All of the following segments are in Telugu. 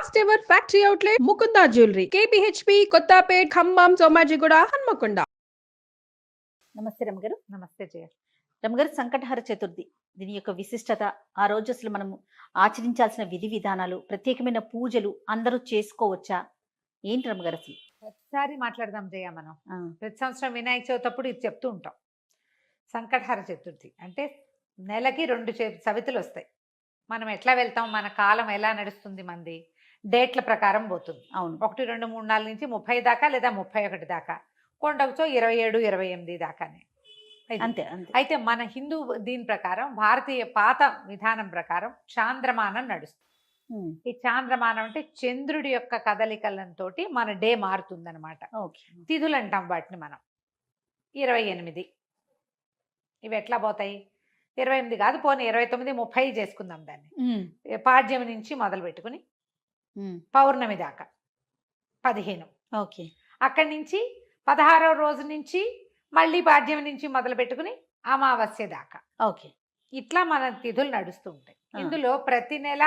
First ever factory outlet Mukunda jewellery KPHB Kothapet Khammam Somajiguda Hanamkonda. నమస్తే రమగారు. నమస్తే జయ. రమగారు, సంకటహర చతుర్థి దీని యొక్క విశిష్టత, ఆ రోజు అసలు మనము ఆచరించాల్సిన విధి విధానాలు, ప్రత్యేకమైన పూజలు అందరూ చేసుకోవచ్చా, ఏంటి రమగారు అసలు? ప్రతిసారి మాట్లాడదాం జయ. మనం ప్రతి సంవత్సరం వినాయక చవితి అప్పుడు ఇది చెప్తూ ఉంటాం. సంకటహర చతుర్థి అంటే నెలకి 2 చవితులు వస్తాయి. మనం ఎట్లా వెళ్తాం, మన కాలం ఎలా నడుస్తుంది, మంది డేట్ల ప్రకారం పోతుంది. అవును, 1, 2, 3, 4 నుంచి 30 దాకా లేదా 31 దాకా, కొండవచ్చో 27, 28 దాకానే. అంతే అంతే. అయితే మన హిందూ దీని ప్రకారం, భారతీయ పాత విధానం ప్రకారం చాంద్రమానం నడుస్తుంది. ఈ చాంద్రమానం అంటే చంద్రుడి యొక్క కదలికలతో మన డే మారుతుందన్నమాట. తిథులు అంటాం వాటిని మనం. 28 ఇవి ఎట్లా పోతాయి? 28 కాదు, పోనీ 29, 30 చేసుకుందాం దాన్ని. పాడ్యమి నుంచి మొదలు పెట్టుకుని పౌర్ణమి దాకా 15. ఓకే. అక్కడి నుంచి 16వ రోజు నుంచి మళ్ళీ పాడ్యమి నుంచి మొదలు పెట్టుకుని అమావాస్య దాకా. ఓకే. ఇట్లా మన తిథులు నడుస్తూ ఉంటాయి. ఇందులో ప్రతి నెల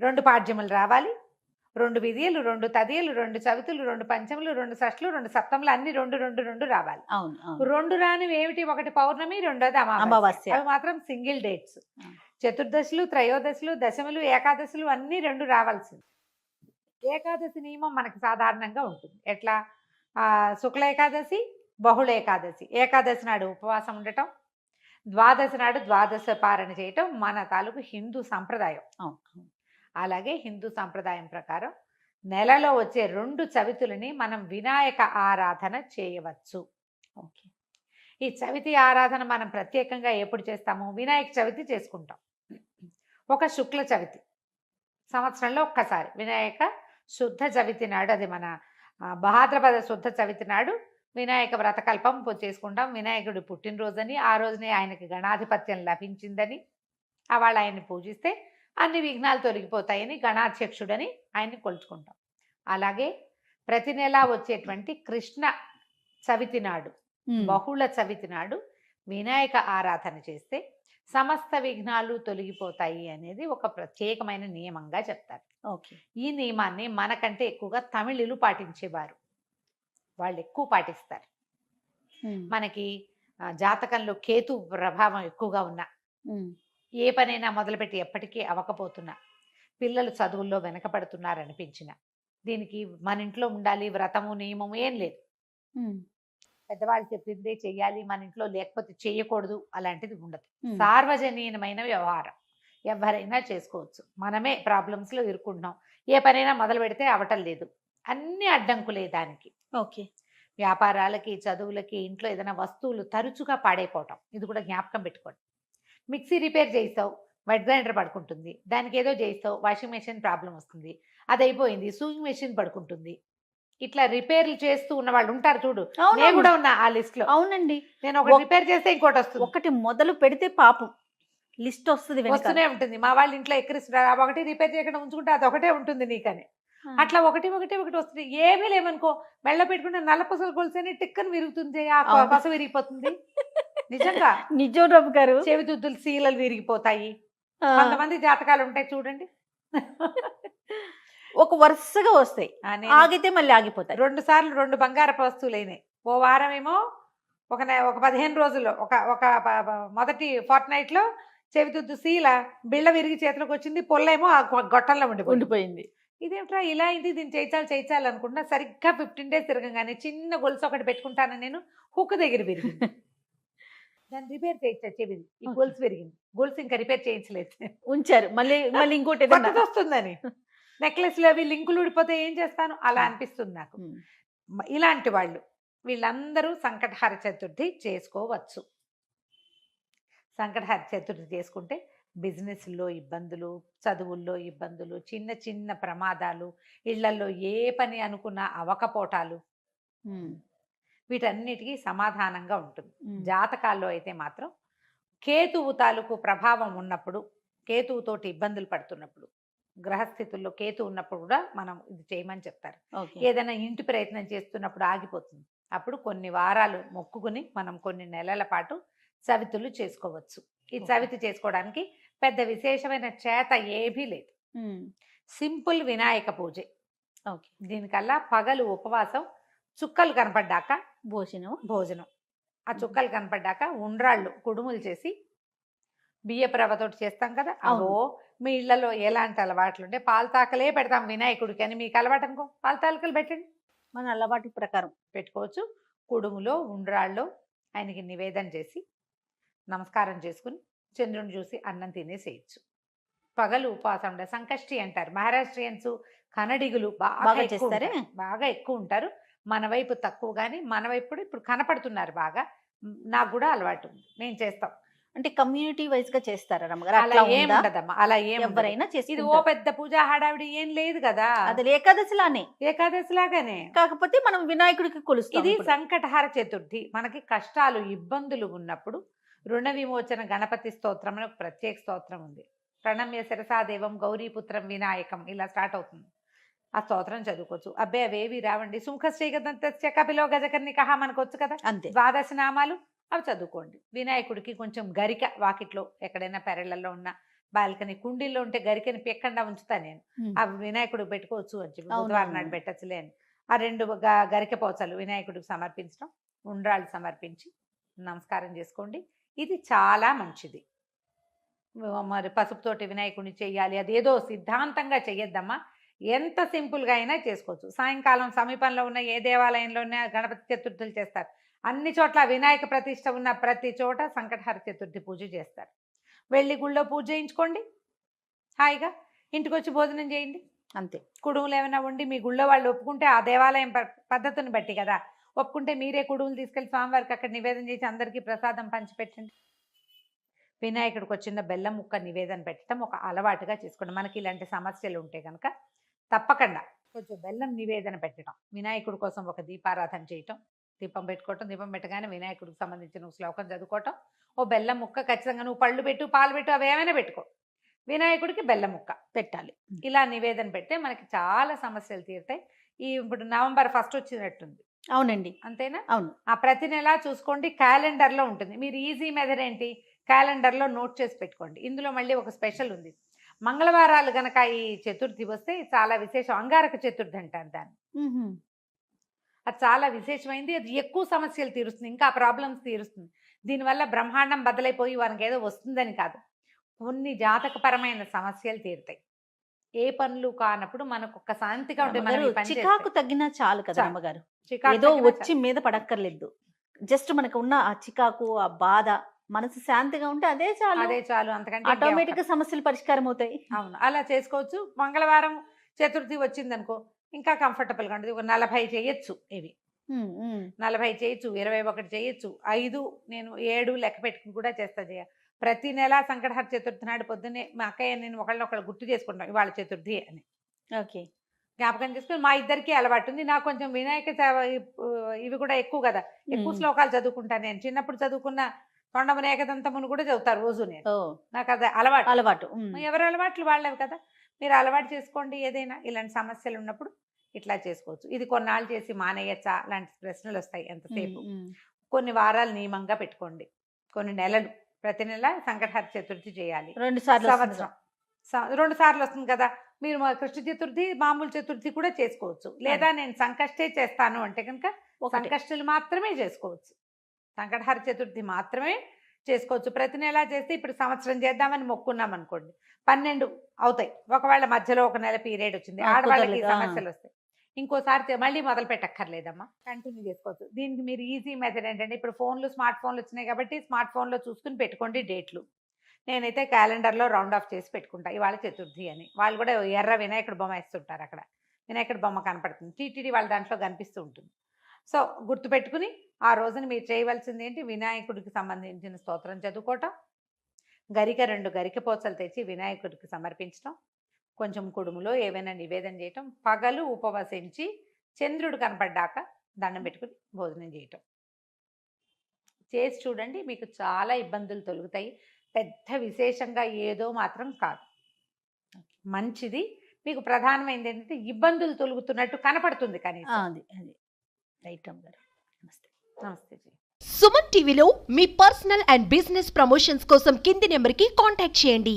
2 పాడ్యములు రావాలి, 2 విధియలు, 2 తదియలు, 2 చవితులు, 2 పంచములు, 2 షష్ఠులు, 2 సప్తములు, అన్ని 2 రావాలి. అవును. 2 రానివి ఏమిటి? ఒకటి పౌర్ణమి, రెండోది అమావాస్య. అవి మాత్రం సింగిల్ డేట్స్. చతుర్దశులు, త్రయోదశులు, దశములు, ఏకాదశులు అన్ని 2 రావాల్సింది. ఏకాదశి నియమం మనకి సాధారణంగా ఉంటుంది. ఎట్లా? శుక్ల ఏకాదశి, బహుళ ఏకాదశి. ఏకాదశి నాడు ఉపవాసం ఉండటం, ద్వాదశి నాడు ద్వాదశ పారణ చేయటం మన తాలూకు హిందూ సంప్రదాయం. అలాగే హిందూ సంప్రదాయం ప్రకారం నెలలో వచ్చే 2 చవితులని మనం వినాయక ఆరాధన చేయవచ్చు. ఓకే. ఈ చవితి ఆరాధన మనం ప్రత్యేకంగా ఎప్పుడు చేస్తాము? వినాయక చవితి చేసుకుంటాం. ఒక శుక్ల చవితి సంవత్సరంలో ఒక్కసారి వినాయక శుద్ధ చవితి నాడు, అది మన భాద్రపద శుద్ధ చవితి నాడు వినాయక వ్రతకల్పం చేసుకుంటాం. వినాయకుడి పుట్టినరోజని, ఆ రోజునే ఆయనకి గణాధిపత్యం లభించిందని, వాళ్ళు ఆయన్ని పూజిస్తే అన్ని విఘ్నాలు తొలగిపోతాయని గణాధ్యక్షుడని ఆయన్ని కొలుచుకుంటాం. అలాగే ప్రతి నెల వచ్చేటువంటి కృష్ణ చవితి నాడు, బహుళ చవితి నాడు వినాయక ఆరాధన చేస్తే సమస్త విఘ్నాలు తొలగిపోతాయి అనేది ఒక ప్రత్యేకమైన నియమంగా చెప్తారు. ఓకే. ఈ నియమాన్ని మనకంటే ఎక్కువగా తమిళులు పాటించేవారు. వాళ్ళు ఎక్కువ పాటిస్తారు. మనకి జాతకంలో కేతు ప్రభావం ఎక్కువగా ఉన్నా, ఏ పనైనా మొదలుపెట్టి ఎప్పటికీ అవ్వకపోతున్నా, పిల్లలు చదువుల్లో వెనకపడుతున్నారనిపించిన, దీనికి మన ఇంట్లో ఉండాలి వ్రతము నియమము ఏం లేదు. పెద్దవాళ్ళు చెప్పిందే చెయ్యాలి, మన ఇంట్లో లేకపోతే చెయ్యకూడదు అలాంటిది ఉండదు. సార్వజనీయమైన వ్యవహారం, ఎవరైనా చేసుకోవచ్చు. మనమే ప్రాబ్లమ్స్లో ఇరుక్కుంటున్నాం. ఏ పనైనా మొదలు పెడితే అవటం లేదు, అన్ని అడ్డంకులే దానికి. ఓకే. వ్యాపారాలకి, చదువులకి, ఇంట్లో ఏదైనా వస్తువులు తరచుగా పాడైపోవటం, ఇది కూడా జ్ఞాపకం పెట్టుకోండి. మిక్సీ రిపేర్ చేయిస్తావు, వెట్ గ్రైండర్ పడుకుంటుంది. దానికి ఏదో చేయిస్తావు, వాషింగ్ మెషిన్ ప్రాబ్లం వస్తుంది, అది అయిపోయింది, సూయింగ్ మెషిన్ పడుకుంటుంది. ఇట్లా రిపేర్లు చేస్తూ ఉన్న వాళ్ళు ఉంటారు చూడు. నేను కూడా ఉన్నా ఆ లిస్ట్ లో. అవునండి. నేను ఒకటి రిపేర్ చేస్తే ఇంకోటి వస్తుంది. ఒకటి మొదలు పెడితే పాపం లిస్ట్ వస్తుంది, వస్తూనే ఉంటుంది. మా వాళ్ళ ఇంట్లో ఎక్కిరిస్తున్నారు, ఒకటి రిపేర్ చేయకుండా ఉంచుకుంటే అది ఒకటే ఉంటుంది నీకని. అట్లా ఒకటి వస్తుంది. ఏమీ లేవనుకో, మెళ్ళ పెట్టుకుంటే నల్ల పసలు కొలిసేని టిక్కని విరుగుతుంది, ఆ పస విరిగిపోతుంది. నిజంగా నిజం రమ్మ గారు. చెవిదుద్దులు సీలలు విరిగిపోతాయి. కొంతమంది జాతకాలు ఉంటాయి చూడండి, ఒక వరుసగా వస్తాయి, ఆగితే మళ్ళీ ఆగిపోతాయి. 2 సార్లు 2 బంగారపు వస్తువులు అయినాయి. ఓ వారమేమో ఒక 15 రోజుల్లో ఒక మొదటి ఫోర్ట్నైట్ లో చెవిదుద్దు సీల బిళ్ళ విరిగి చేతిలోకి వచ్చింది, పొల్లేమో ఆ గొట్టంలో ఉండిపోయింది. ఇదేమిట్రా ఇలా అయింది, దీన్ని చేయించాలి అనుకుంటున్నా. సరిగ్గా 15 days తిరగంగానే చిన్న గొలుసు ఒకటి పెట్టుకుంటాను నేను, హుక్ దగ్గర విరిగింది. దాన్ని రిపేర్ చేయించా, చెవిది ఈ గొలుసు విరిగింది. గొలుసు ఇంకా రిపేర్ చేయించలేదు, ఉంచారు. మళ్ళీ ఇంకోటి వస్తుందని. నెక్లెస్లు అవి లింకులు ఊడిపోతే ఏం చేస్తాను, అలా అనిపిస్తుంది నాకు. ఇలాంటి వాళ్ళు వీళ్ళందరూ సంకటహర చతుర్థి చేసుకోవచ్చు. సంకటహర చతుర్థి చేసుకుంటే బిజినెస్లో ఇబ్బందులు, చదువుల్లో ఇబ్బందులు, చిన్న చిన్న ప్రమాదాలు, ఇళ్లలో ఏ పని అనుకున్నా అవకపోటాలు, వీటన్నిటికీ సమాధానంగా ఉంటుంది. జాతకాల్లో అయితే మాత్రం కేతువు తాలూకు ప్రభావం ఉన్నప్పుడు, కేతువుతోటి ఇబ్బందులు పడుతున్నప్పుడు, గ్రహస్థితుల్లో కేతు ఉన్నప్పుడు కూడా మనం ఇది చేయమని చెప్తారు. ఏదైనా ఇంటి ప్రయత్నం చేస్తున్నప్పుడు ఆగిపోతుంది, అప్పుడు కొన్ని వారాలు మొక్కుకుని మనం కొన్ని నెలల పాటు చవితులు చేసుకోవచ్చు. ఈ చవితి చేసుకోవడానికి పెద్ద విశేషమైన చేత ఏమీ లేదు. సింపుల్ వినాయక పూజే. ఓకే. దీనికల్లా పగలు ఉపవాసం, చుక్కలు కనపడ్డాక భోజనం. భోజనం. ఆ చుక్కలు కనపడ్డాక ఉండ్రాళ్ళు కుడుములు చేసి బియ్యపు రవ్వతోటి చేస్తాం కదా, అవును. అవో మీ ఇళ్లలో ఎలాంటి అలవాట్లు ఉంటే పాలతాకలే పెడతాం వినాయకుడికి అని మీకు అలవాటు అనుకో, పాలతాకలు పెట్టండి, మన అలవాటు ప్రకారం. పెట్టుకోవచ్చు. కుడుములో ఉండ్రాళ్ళు ఆయనకి నివేదన చేసి నమస్కారం చేసుకుని చంద్రుని చూసి అన్నం తినేసేయచ్చు. పగలు ఉపవాసం ఉండే సంకష్టి అంటారు మహారాష్ట్రియన్స్, కన్నడిగులు బాగా బాగా ఎక్కువ చేస్తారే? ఉంటారు. బాగా ఎక్కువ ఉంటారు. మన వైపు తక్కువ, కానీ మన వైపు కూడా ఇప్పుడు కనపడుతున్నారు బాగా. నాకు కూడా అలవాటు ఉంది, నేను చేస్తాం. అంటే కమ్యూనిటీ వైజ్ గా చేస్తారా రమ్మగారు? అలా అట్లా ఏం ఉందా? ఉండదమ్మా, అలా ఏం ఉండదు. ఎవరైనా ఇది ఓ చేసుకుంటారు. పెద్ద పూజా హడావిడి ఏం లేదు కదా, అది ఏకాదశిలానే, ఏకాదశి లాగానే. కాకపోతే మనం వినాయకుడికి కొలుస్తాం ఇది ఇప్పుడు. సంకటహార చతుర్థి. మనకి కష్టాలు ఇబ్బందులు ఉన్నప్పుడు రుణ విమోచన గణపతి స్తోత్రం అని ఒక ప్రత్యేక స్తోత్రం ఉంది. ప్రణమ్య శిరసాదేవం గౌరీపుత్రం వినాయకం, ఇలా స్టార్ట్ అవుతుంది. ఆ స్తోత్రం చదువుకోవచ్చు. అబ్బే అవేవి రావండి, సుముఖశ్రీగదంతస్య కపిలో గజకర్ణికః మనకు వచ్చు కదా, అంతే. ద్వాదశ నామాలు అవి చదువుకోండి. వినాయకుడికి కొంచెం గరిక వాకిట్లో ఎక్కడైనా పెరళ్ళల్లో ఉన్న బాల్కనీ కుండీల్లో ఉంటే గరికని పెక్కకుండా ఉంచుతా నేను. ఉమ్. అవి వినాయకుడికి పెట్టుకోవచ్చు అని చెప్పి, అవును, బుధవారం అవును. నాడు పెట్టచ్చులే అని ఆ 2 గరిక పోచలు వినాయకుడికి సమర్పించడం, ఉండ్రాళ్ళు సమర్పించి నమస్కారం చేసుకోండి. ఇది చాలా మంచిది. మరి పసుపుతోటి వినాయకుడిని చెయ్యాలి అదేదో సిద్ధాంతంగా చెయ్యొద్దమ్మా. ఎంత సింపుల్గా అయినా చేసుకోవచ్చు. సాయంకాలం సమీపంలో ఉన్న ఏ దేవాలయంలోనే గణపతి చతుర్థులు చేస్తారు. అన్ని చోట్ల వినాయక ప్రతిష్ట ఉన్న ప్రతి చోట సంకటహర చతుర్థి పూజ చేస్తారు. వెళ్ళి గుళ్ళో పూజ చేయించుకోండి, హాయిగా ఇంటికి వచ్చి భోజనం చేయండి. అంతే. కుడుములు ఏమైనా ఉండి మీ గుళ్ళో వాళ్ళు ఒప్పుకుంటే, ఆ దేవాలయం పద్ధతిని బట్టి కదా, ఒప్పుకుంటే మీరే కుడుములు తీసుకెళ్ళి స్వామివారికి అక్కడ నివేదన చేసి అందరికీ ప్రసాదం పంచిపెట్టండి. వినాయకుడికి వచ్చిన బెల్లం ముక్క నివేదన పెట్టడం ఒక అలవాటుగా చేసుకోండి. మనకి ఇలాంటి సమస్యలు ఉంటే కనుక తప్పకుండా కొంచెం బెల్లం నివేదన పెట్టడం, వినాయకుడి కోసం ఒక దీపారాధన చేయటం, దీపం పెట్టుకోవటం, దీపం పెట్టగానే వినాయకుడికి సంబంధించిన శ్లోకం చదువుకోవటం, ఓ బెల్లం ముక్క ఖచ్చితంగా నువ్వు పళ్ళు పెట్టు పాలు పెట్టు అవి ఏమైనా పెట్టుకో, వినాయకుడికి బెల్లం ముక్క పెట్టాలి. ఇలా నివేదన పెడితే మనకి చాలా సమస్యలు తీరుతాయి. ఇప్పుడు నవంబర్ 1 వచ్చినట్టుంది, అవునండి, అంతేనా? అవును. ఆ ప్రతి నెల చూసుకోండి, క్యాలెండర్లో ఉంటుంది. మీరు ఈజీ మెథడ్ ఏంటి, క్యాలెండర్లో నోట్ చేసి పెట్టుకోండి. ఇందులో మళ్ళీ ఒక స్పెషల్ ఉంది. మంగళవారాలు గనక ఈ చతుర్థి వస్తే చాలా విశేషం. అంగారక చతుర్థి అంటారు దాన్ని. ఉహుం. అది చాలా విశేషమైంది. అది ఎక్కువ సమస్యలు తీరుస్తుంది, ఇంకా ప్రాబ్లమ్స్ తీరుస్తుంది. దీనివల్ల బ్రహ్మాండం బదలైపోయి వారికి ఏదో వస్తుందని కాదు, కొన్ని జాతకపరమైన సమస్యలు తీరుతాయి. ఏ పనులు కానప్పుడు మనకు ఒక శాంతిగా ఉంటే మనం అమ్మగారు, ఈ పని చికాకు చేస్తే తగ్గినా చాలు కదా చాలు. అమ్మగారు. చికాకు ఏదో తగ్గినా వచ్చి మీద పడక్కర్లేదు. జస్ట్ మనకు ఉన్న ఆ చికాకు, ఆ బాధ, మనసు శాంతిగా ఉంటే అదే చాలు. అదే చాలు, అంతకంటే ఇంకేం ఆటోమేటిక్ గా అక్కర్లేదు. సమస్యలు పరిష్కారం అవుతాయి. అవును, అలా చేసుకోవచ్చు. మంగళవారం చతుర్థి వచ్చిందనుకో ఇంకా కంఫర్టబుల్గా ఉంటుంది. ఒక 40 చేయొచ్చు, ఇవి ఉమ్, ఉమ్. 40 చేయొచ్చు, 21 చేయొచ్చు, 5 నేను 7 లెక్క పెట్టుకుని కూడా చేస్తా. చేయ ప్రతి నెల సంకటహర చతుర్థి నాడు పొద్దున్నే మా అక్కయ్య నేను ఒకళ్ళొకళ్ళు గుర్తు చేసుకుంటాం ఇవాళ చతుర్థి అని, ఓకే. జ్ఞాపకం చేసుకుని. మా ఇద్దరికి అలవాటు ఉంది. నాకు కొంచెం వినాయక ఇవి కూడా ఎక్కువ కదా, ఎక్కువ ఉమ్. శ్లోకాలు చదువుకుంటాను నేను. చిన్నప్పుడు చదువుకున్న తొండమున ఏకదంతమును కూడా చదువుతారు రోజు నేను, ఓ, నాకు అది అలవాటు. అలవాటు. ఉమ్. ఎవరి అలవాట్లు వాళ్ళవి కదా, మీరు అలవాటు చేసుకోండి. ఏదైనా ఇలాంటి సమస్యలు ఉన్నప్పుడు ఇట్లా చేసుకోవచ్చు. ఇది కొన్నాళ్ళు చేసి మానేయచ్చా లాంటి ప్రశ్నలు వస్తాయి ఎంతసేపు. ఉమ్, ఉమ్. కొన్ని వారాలు నియమంగా పెట్టుకోండి, కొన్ని నెలలు, ప్రతి నెల సంకటహర చతుర్థి చేయాలి. 2 సార్లు సంవత్సరం 2 సార్లు వస్తుంది కదా, మీరు మా కృష్ణ చతుర్థి మామూలు చతుర్థి కూడా చేసుకోవచ్చు. లేదా నేను సంకష్టే చేస్తాను అంటే కనుక ఒకటే. సంకష్టులు మాత్రమే చేసుకోవచ్చు, సంకటహర చతుర్థి మాత్రమే చేసుకోవచ్చు. ప్రతి నెల చేస్తే ఇప్పుడు సంవత్సరం చేద్దామని మొక్కున్నాం అనుకోండి, 12 అవుతాయి. ఒకవేళ మధ్యలో ఒక నెల పీరియడ్ వచ్చింది, ఆడవాళ్ళకి కుదరలేదు. సమస్యలు వస్తాయి, ఇంకోసారి మళ్ళీ మొదలు పెట్టక్కర్లేదమ్మా, కంటిన్యూ చేసుకోవచ్చు. దీనికి మీరు ఈజీ మెథడ్ ఏంటంటే, ఇప్పుడు స్మార్ట్ ఫోన్లు వచ్చినాయి కాబట్టి స్మార్ట్ ఫోన్లో చూసుకుని పెట్టుకోండి డేట్లు. నేనైతే క్యాలెండర్లో రౌండ్ ఆఫ్ చేసి పెట్టుకుంటా ఇవాళ చతుర్థి అని. వాళ్ళు కూడా ఎర్ర వినాయకుడు బొమ్మ వేస్తుంటారు, అక్కడ వినాయకుడు బొమ్మ కనపడుతుంది, టీటీడీ వాళ్ళ దాంట్లో కనిపిస్తూ ఉంటుంది. సో గుర్తుపెట్టుకుని ఆ రోజున మీరు చేయవలసింది ఏంటి, వినాయకుడికి సంబంధించిన స్తోత్రం చదువుకోవటం, గరిక 2 గరిక పోచలు తెచ్చి వినాయకుడికి సమర్పించడం, కొంచెం కుడుములో ఏవైనా నివేదన చేయటం, పగలు ఉపవసించి చంద్రుడు కనపడ్డాక దండం పెట్టుకుని భోజనం చేయటం చేసి చూడండి. మీకు చాలా ఇబ్బందులు తొలుగుతాయి. పెద్ద విశేషంగా ఏదో మాత్రం కాదు, మంచిది. మీకు ప్రధానమైనది ఏంటంటే ఇబ్బందులు తొలుగుతున్నట్టు కనపడుతుంది కానీ. అది అది రైట్ అమ్మగారు. నమస్తే. నమస్తే జీ. సుమన్ టీవీలో మీ పర్సనల్ అండ్ బిజినెస్ ప్రమోషన్స్ కోసం కింది నెంబర్కి కాంటాక్ట్ చేయండి.